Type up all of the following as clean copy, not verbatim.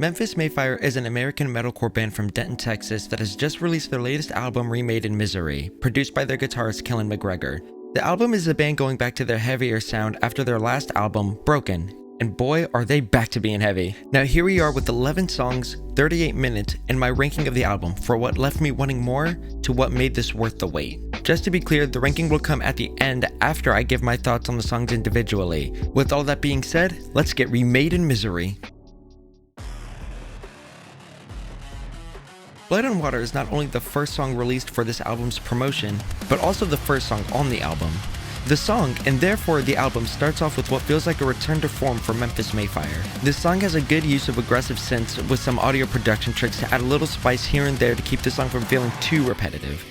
Memphis May Fire is an American metalcore band from Denton, Texas that has just released their latest album, Remade In Misery, produced by their guitarist Kellen McGregor. The album is the band going back to their heavier sound after their last album, Broken, and boy are they back to being heavy. Now here we are with 11 songs, 38 minutes, and my ranking of the album, for what left me wanting more to what made this worth the wait. Just to be clear, the ranking will come at the end after I give my thoughts on the songs individually. With all that being said, let's get Remade In Misery. Blood and Water is not only the first song released for this album's promotion, but also the first song on the album. The song, and therefore the album, starts off with what feels like a return to form for Memphis May Fire. This song has a good use of aggressive synths with some audio production tricks to add a little spice here and there to keep the song from feeling too repetitive.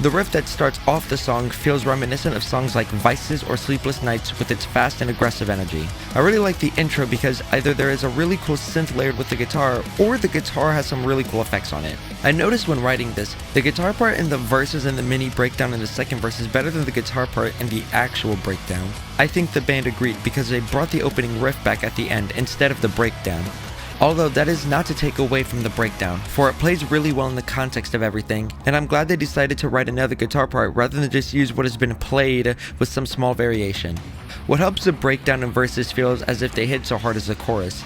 The riff that starts off the song feels reminiscent of songs like Vices or Sleepless Nights with its fast and aggressive energy. I really like the intro because either there is a really cool synth layered with the guitar, or the guitar has some really cool effects on it. I noticed when writing this, the guitar part in the verses and the mini breakdown in the second verse is better than the guitar part in the actual breakdown. I think the band agreed because they brought the opening riff back at the end instead of the breakdown. Although that is not to take away from the breakdown, for it plays really well in the context of everything, and I'm glad they decided to write another guitar part rather than just use what has been played with some small variation. What helps the breakdown and verses feels as if they hit so hard as the chorus.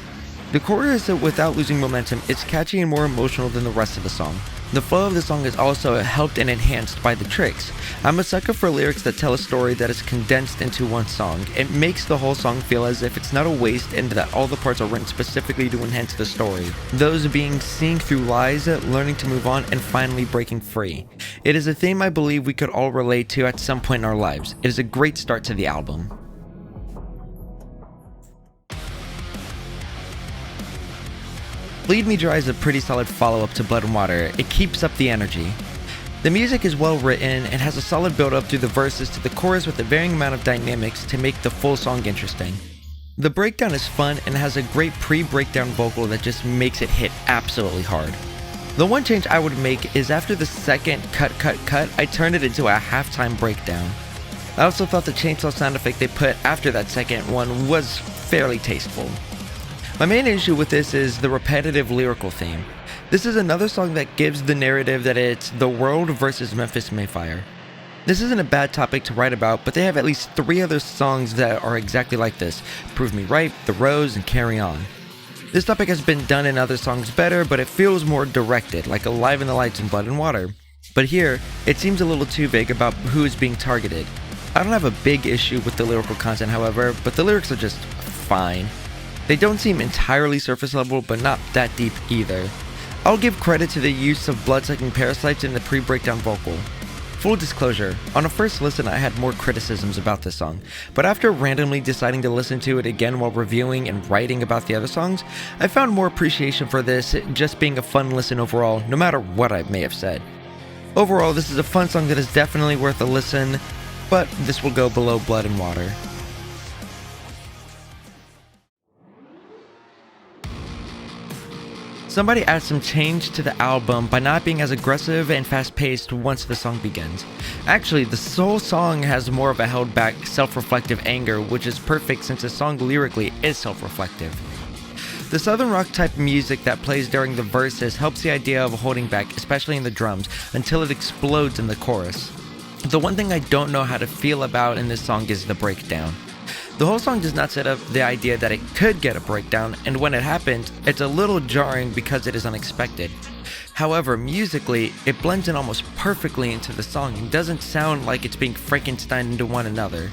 The chorus, without losing momentum, is catchy and more emotional than the rest of the song. The flow of the song is also helped and enhanced by the tricks. I'm a sucker for lyrics that tell a story that is condensed into one song. It makes the whole song feel as if it's not a waste and that all the parts are written specifically to enhance the story. Those being seeing through lies, learning to move on, and finally breaking free. It is a theme I believe we could all relate to at some point in our lives. It is a great start to the album. Bleed Me Dry is a pretty solid follow-up to Blood and Water. It keeps up the energy. The music is well written and has a solid build-up through the verses to the chorus with a varying amount of dynamics to make the full song interesting. The breakdown is fun and has a great pre-breakdown vocal that just makes it hit absolutely hard. The one change I would make is after the second cut, I turned it into a halftime breakdown. I also thought the chainsaw sound effect they put after that second one was fairly tasteful. My main issue with this is the repetitive lyrical theme. This is another song that gives the narrative that it's the world versus Memphis May Fire. This isn't a bad topic to write about, but they have at least 3 other songs that are exactly like this: Prove Me Right, The Rose, and Carry On. This topic has been done in other songs better, but it feels more directed, like Alive in the Lights and Blood and Water. But here, it seems a little too vague about who is being targeted. I don't have a big issue with the lyrical content, however, but the lyrics are just fine. They don't seem entirely surface level, but not that deep either. I'll give credit to the use of blood-sucking parasites in the pre-breakdown vocal. Full disclosure, on a first listen I had more criticisms about this song, but after randomly deciding to listen to it again while reviewing and writing about the other songs, I found more appreciation for this just being a fun listen overall, no matter what I may have said. Overall, this is a fun song that is definitely worth a listen, but this will go below Blood and Water. Somebody adds some change to the album by not being as aggressive and fast-paced once the song begins. Actually, the whole song has more of a held-back, self-reflective anger, which is perfect since the song lyrically is self-reflective. The southern rock type music that plays during the verses helps the idea of holding back, especially in the drums, until it explodes in the chorus. The one thing I don't know how to feel about in this song is the breakdown. The whole song does not set up the idea that it could get a breakdown, and when it happens, it's a little jarring because it is unexpected. However, musically, it blends in almost perfectly into the song and doesn't sound like it's being Frankensteined into one another.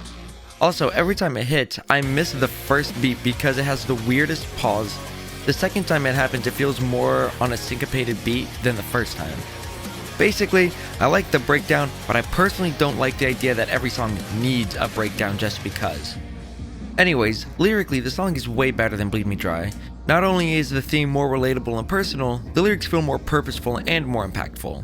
Also, every time it hits, I miss the first beat because it has the weirdest pause. The second time it happens, it feels more on a syncopated beat than the first time. Basically, I like the breakdown, but I personally don't like the idea that every song needs a breakdown just because. Anyways, lyrically, the song is way better than Bleed Me Dry. Not only is the theme more relatable and personal, the lyrics feel more purposeful and more impactful.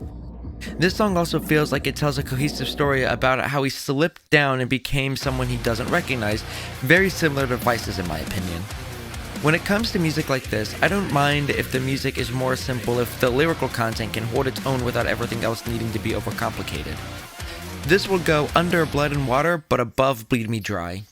This song also feels like it tells a cohesive story about how he slipped down and became someone he doesn't recognize, very similar to Vices in my opinion. When it comes to music like this, I don't mind if the music is more simple if the lyrical content can hold its own without everything else needing to be overcomplicated. This will go under Blood and Water, but above Bleed Me Dry.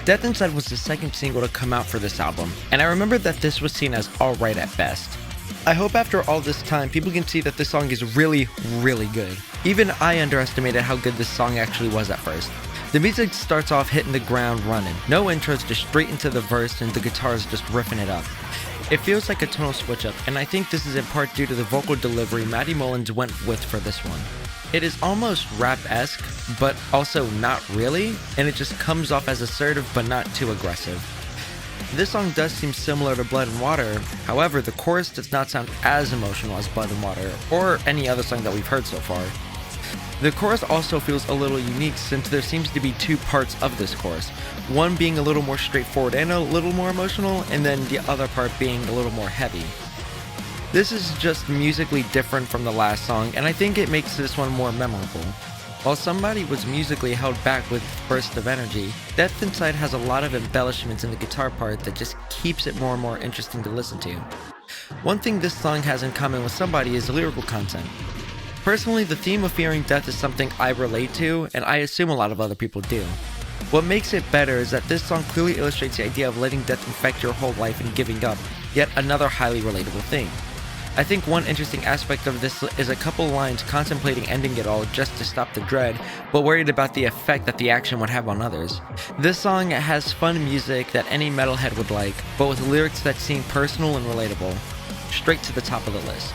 Death Inside was the second single to come out for this album, and I remember that this was seen as alright at best. I hope after all this time, people can see that this song is really, really good. Even I underestimated how good this song actually was at first. The music starts off hitting the ground running. No intros, just straight into the verse and the guitars just riffing it up. It feels like a tonal switch up, and I think this is in part due to the vocal delivery Maddie Mullins went with for this one. It is almost rap-esque, but also not really, and it just comes off as assertive but not too aggressive. This song does seem similar to Blood and Water, however the chorus does not sound as emotional as Blood and Water, or any other song that we've heard so far. The chorus also feels a little unique since there seems to be two parts of this chorus, one being a little more straightforward and a little more emotional, and then the other part being a little more heavy. This is just musically different from the last song, and I think it makes this one more memorable. While Somebody was musically held back with bursts of energy, Death Inside has a lot of embellishments in the guitar part that just keeps it more and more interesting to listen to. One thing this song has in common with Somebody is the lyrical content. Personally, the theme of fearing death is something I relate to, and I assume a lot of other people do. What makes it better is that this song clearly illustrates the idea of letting death infect your whole life and giving up, yet another highly relatable thing. I think one interesting aspect of this is a couple lines contemplating ending it all just to stop the dread, but worried about the effect that the action would have on others. This song has fun music that any metalhead would like, but with lyrics that seem personal and relatable. Straight to the top of the list.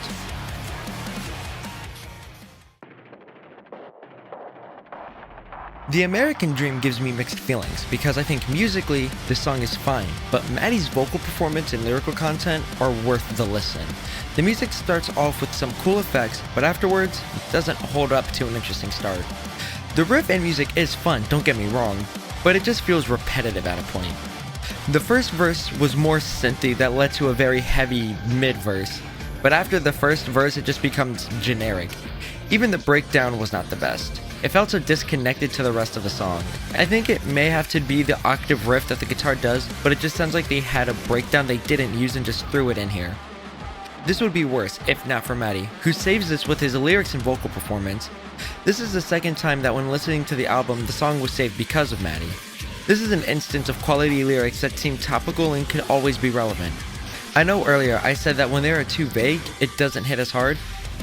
The American Dream gives me mixed feelings because I think musically this song is fine, but Maddie's vocal performance and lyrical content are worth the listen. The music starts off with some cool effects, but afterwards it doesn't hold up to an interesting start. The riff and music is fun, don't get me wrong, but it just feels repetitive at a point. The first verse was more synthy that led to a very heavy mid-verse, but after the first verse it just becomes generic. Even the breakdown was not the best. It felt so disconnected to the rest of the song. I think it may have to be the octave riff that the guitar does, but it just sounds like they had a breakdown they didn't use and just threw it in here. This would be worse if not for Maddie, who saves this with his lyrics and vocal performance. This is the second time that when listening to the album, the song was saved because of Maddie. This is an instance of quality lyrics that seem topical and can always be relevant. I know earlier I said that when they are too vague, it doesn't hit as hard.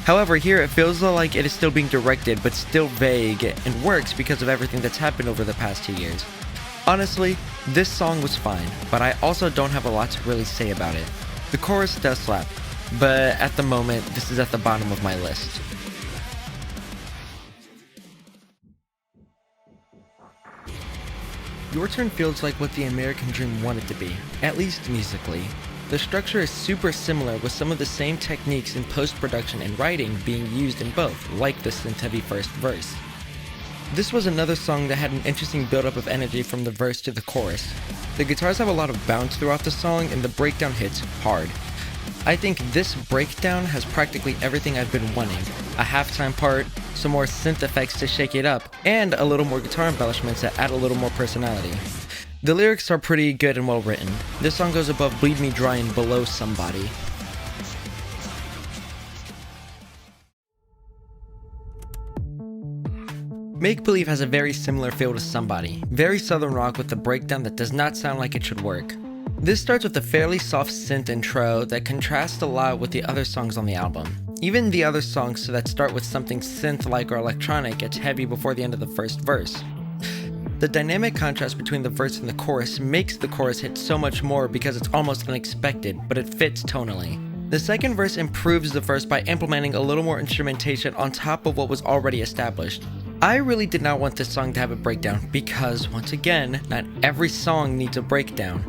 However, here it feels like it is still being directed, but still vague, and works because of everything that's happened over the past 2 years. Honestly, this song was fine, but I also don't have a lot to really say about it. The chorus does slap, but at the moment, this is at the bottom of my list. Your Turn feels like what the American Dream wanted to be, at least musically. The structure is super similar with some of the same techniques in post-production and writing being used in both, like the synth-heavy first verse. This was another song that had an interesting build-up of energy from the verse to the chorus. The guitars have a lot of bounce throughout the song and the breakdown hits hard. I think this breakdown has practically everything I've been wanting. A halftime part, some more synth effects to shake it up, and a little more guitar embellishments that add a little more personality. The lyrics are pretty good and well written. This song goes above Bleed Me Dry and below Somebody. Make Believe has a very similar feel to Somebody, very southern rock with a breakdown that does not sound like it should work. This starts with a fairly soft synth intro that contrasts a lot with the other songs on the album. Even the other songs that start with something synth-like or electronic gets heavy before the end of the first verse. The dynamic contrast between the verse and the chorus makes the chorus hit so much more because it's almost unexpected, but it fits tonally. The second verse improves the first by implementing a little more instrumentation on top of what was already established. I really did not want this song to have a breakdown because, once again, not every song needs a breakdown.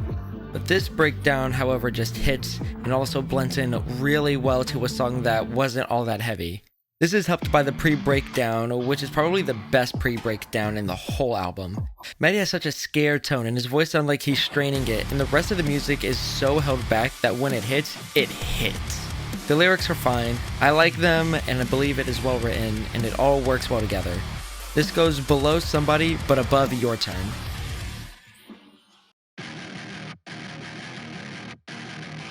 But this breakdown, however, just hits and also blends in really well to a song that wasn't all that heavy. This is helped by the pre-breakdown, which is probably the best pre-breakdown in the whole album. Maddie has such a scared tone and his voice sounds like he's straining it, and the rest of the music is so held back that when it hits, it hits. The lyrics are fine, I like them, and I believe it is well written, and it all works well together. This goes below Somebody, but above Your Turn.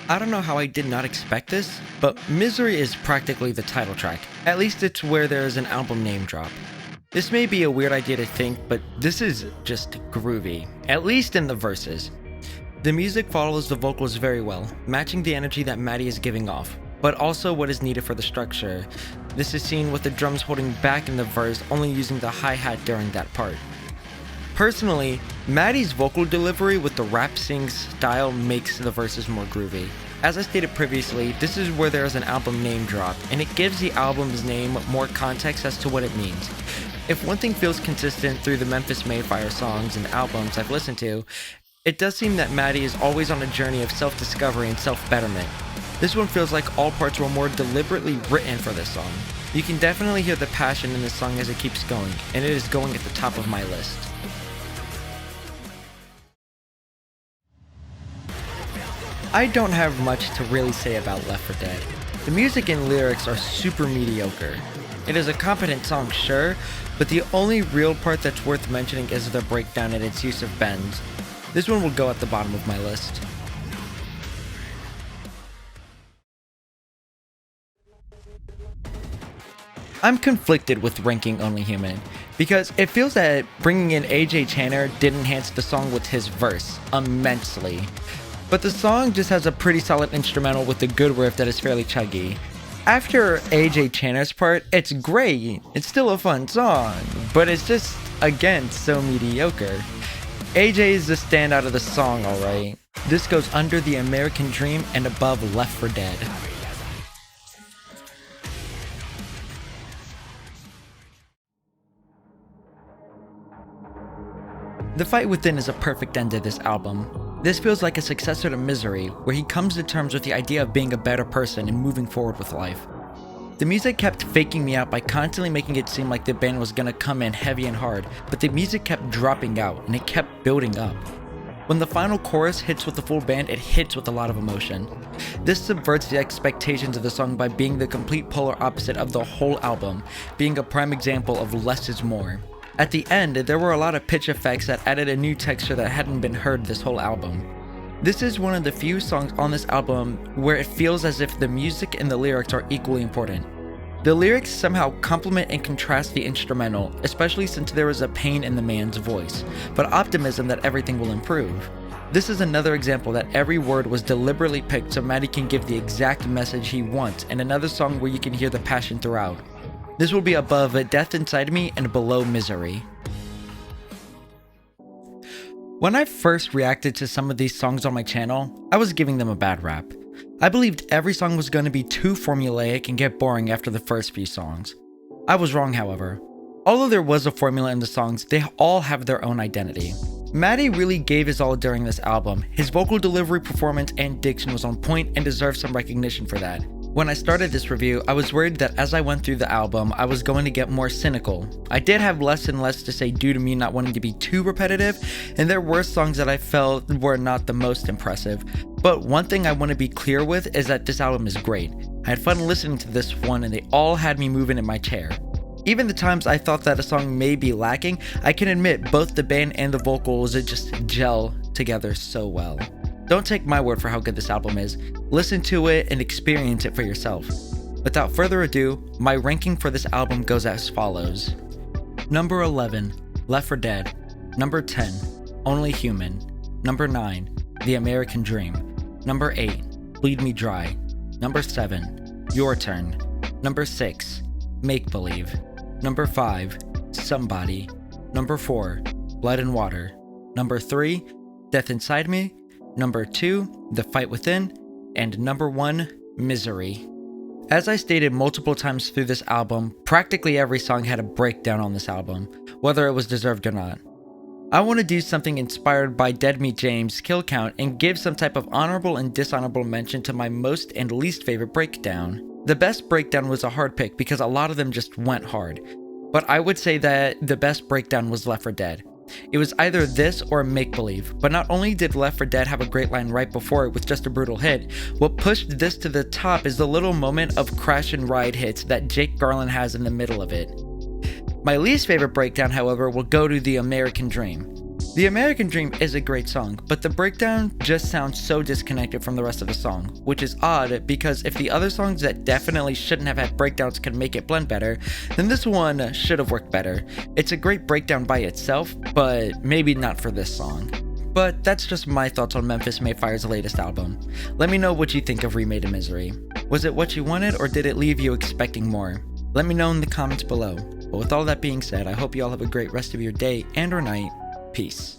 I don't know how I did not expect this, but Misery is practically the title track. At least it's where there is an album name drop. This may be a weird idea to think, but this is just groovy, at least in the verses. The music follows the vocals very well, matching the energy that Maddie is giving off, but also what is needed for the structure. This is seen with the drums holding back in the verse, only using the hi-hat during that part. Personally, Maddie's vocal delivery with the rap sing style makes the verses more groovy. As I stated previously, this is where there is an album name drop, and it gives the album's name more context as to what it means. If one thing feels consistent through the Memphis May Fire songs and albums I've listened to, it does seem that Maddie is always on a journey of self-discovery and self-betterment. This one feels like all parts were more deliberately written for this song. You can definitely hear the passion in this song as it keeps going, and it is going at the top of my list. I don't have much to really say about Left 4 Dead. The music and lyrics are super mediocre. It is a competent song, sure, but the only real part that's worth mentioning is the breakdown and its use of bends. This one will go at the bottom of my list. I'm conflicted with ranking Only Human, because it feels that bringing in AJ Channer did enhance the song with his verse immensely. But the song just has a pretty solid instrumental with a good riff that is fairly chuggy. After AJ Channer's part, it's great, it's still a fun song, but it's just, again, so mediocre. AJ is the standout of the song, alright. This goes under the American Dream and above Left 4 Dead. The Fight Within is a perfect end to this album. This feels like a successor to Misery, where he comes to terms with the idea of being a better person and moving forward with life. The music kept faking me out by constantly making it seem like the band was gonna come in heavy and hard, but the music kept dropping out and it kept building up. When the final chorus hits with the full band, it hits with a lot of emotion. This subverts the expectations of the song by being the complete polar opposite of the whole album, being a prime example of less is more. At the end, there were a lot of pitch effects that added a new texture that hadn't been heard this whole album. This is one of the few songs on this album where it feels as if the music and the lyrics are equally important. The lyrics somehow complement and contrast the instrumental, especially since there is a pain in the man's voice, but optimism that everything will improve. This is another example that every word was deliberately picked so Maddie can give the exact message he wants, and another song where you can hear the passion throughout. This will be above Death Inside Me and below Misery. When I first reacted to some of these songs on my channel, I was giving them a bad rap. I believed every song was going to be too formulaic and get boring after the first few songs. I was wrong, however. Although there was a formula in the songs, they all have their own identity. Maddie really gave his all during this album. His vocal delivery, performance, and diction was on point and deserves some recognition for that. When I started this review, I was worried that as I went through the album, I was going to get more cynical. I did have less and less to say due to me not wanting to be too repetitive, and there were songs that I felt were not the most impressive. But one thing I want to be clear with is that this album is great. I had fun listening to this one and they all had me moving in my chair. Even the times I thought that a song may be lacking, I can admit both the band and the vocals just gel together so well. Don't take my word for how good this album is. Listen to it and experience it for yourself. Without further ado, my ranking for this album goes as follows. Number 11, Left 4 Dead. Number 10, Only Human. Number 9, The American Dream. Number 8, Bleed Me Dry. Number 7, Your Turn. Number 6, Make Believe. Number 5, Somebody. Number 4, Blood and Water. Number 3, Death Inside Me. Number 2, The Fight Within, and number 1, Misery. As I stated multiple times through this album, practically every song had a breakdown on this album, whether it was deserved or not. I want to do something inspired by Dead Meat James' kill count and give some type of honorable and dishonorable mention to my most and least favorite breakdown. The best breakdown was a hard pick because a lot of them just went hard, but I would say that the best breakdown was Left 4 Dead. It was either this or Make Believe, but not only did Left 4 Dead have a great line right before it with just a brutal hit, what pushed this to the top is the little moment of crash and ride hits that Jake Garland has in the middle of it. My least favorite breakdown, however, will go to The American Dream. The American Dream is a great song, but the breakdown just sounds so disconnected from the rest of the song, which is odd because if the other songs that definitely shouldn't have had breakdowns could make it blend better, then this one should have worked better. It's a great breakdown by itself, but maybe not for this song. But that's just my thoughts on Memphis May Fire's latest album. Let me know what you think of Remade In Misery. Was it what you wanted or did it leave you expecting more? Let me know in the comments below. But with all that being said, I hope you all have a great rest of your day and or night. Peace.